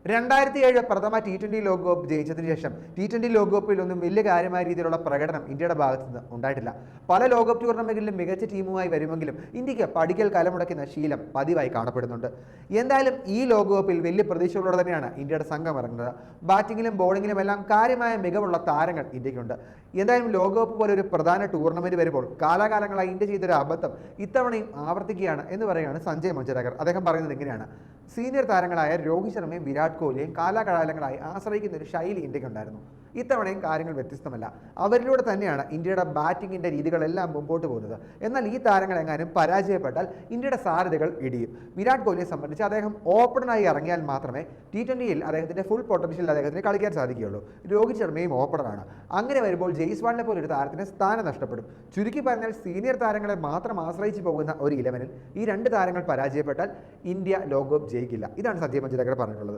2007 പ്രഥമ T20 ലോകകപ്പ് ജയിച്ചതിന് ശേഷം T20 ലോകകപ്പിൽ ഒന്നും വലിയ കാര്യമായ രീതിയിലുള്ള പ്രകടനം ഇന്ത്യയുടെ ഭാഗത്ത് നിന്ന് ഉണ്ടായിട്ടില്ല. പല ലോകകപ്പ് ടൂർണമെന്റിലും മികച്ച ടീമുമായി വരുമെങ്കിലും ഇന്ത്യക്ക് പടിക്കൽ കലമുടക്കുന്ന ശീലം പതിവായി കാണപ്പെടുന്നുണ്ട്. എന്തായാലും ഈ ലോകകപ്പിൽ വലിയ പ്രതീക്ഷകളോടെ തന്നെയാണ് ഇന്ത്യയുടെ സംഘം ഇറങ്ങുന്നത്. ബാറ്റിങ്ങിലും ബോളിങ്ങിലും എല്ലാം കാര്യമായ മികവുള്ള താരങ്ങൾ ഇന്ത്യക്കുണ്ട്. എന്തായാലും ലോകകപ്പ് പോലെ ഒരു പ്രധാന ടൂർണമെന്റ് വരുമ്പോൾ കാലാകാലങ്ങളായി ഇന്ത്യ ചെയ്തൊരു അബദ്ധം ഇത്തവണയും ആവർത്തിക്കുകയാണ് എന്ന് പറയുകയാണ് സഞ്ജയ് മഞ്ജരേക്കർ. അദ്ദേഹം പറയുന്നത് ഇങ്ങനെയാണ്: സീനിയർ താരങ്ങളായ രോഹിത് ശർമ്മയും വിരാട് കോഹ്ലിയും കാലാകാലങ്ങളായി ആശ്രയിക്കുന്ന ഒരു ശൈലി ഇന്ത്യക്കുണ്ടായിരുന്നു. ഇത്തവണയും കാര്യങ്ങൾ വ്യത്യസ്തമല്ല. അവരിലൂടെ തന്നെയാണ് ഇന്ത്യയുടെ ബാറ്റിങ്ങിൻ്റെ രീതികളെല്ലാം മുമ്പോട്ട് പോകുന്നത്. എന്നാൽ ഈ താരങ്ങളെങ്ങാനും പരാജയപ്പെട്ടാൽ ഇന്ത്യയുടെ സാധ്യതകൾ ഇടിയും. വിരാട് കോഹ്ലിയെ സംബന്ധിച്ച് അദ്ദേഹം ഓപ്പണറായി ഇറങ്ങിയാൽ മാത്രമേ T20യിൽ അദ്ദേഹത്തിൻ്റെ ഫുൾ പൊട്ടൻഷ്യൽ അദ്ദേഹത്തിന് കളിക്കാൻ സാധിക്കുകയുള്ളൂ. രോഹിത് ശർമ്മയും ഓപ്പണറാണ്. അങ്ങനെ വരുമ്പോൾ ജയ്സ്വാളിനെ പോലെ ഒരു താരത്തിന് സ്ഥാനം നഷ്ടപ്പെടും. ചുരുക്കി പറഞ്ഞാൽ സീനിയർ താരങ്ങളെ മാത്രം ആശ്രയിച്ച് പോകുന്ന ഒരു 11-ൽ ഈ രണ്ട് താരങ്ങൾ പരാജയപ്പെട്ടാൽ ഇന്ത്യ ലോകകപ്പ് ജയിക്കില്ല. ഇതാണ് സഞ്ജയ് മഞ്ജരേക്കർ പറഞ്ഞിട്ടുള്ളത്.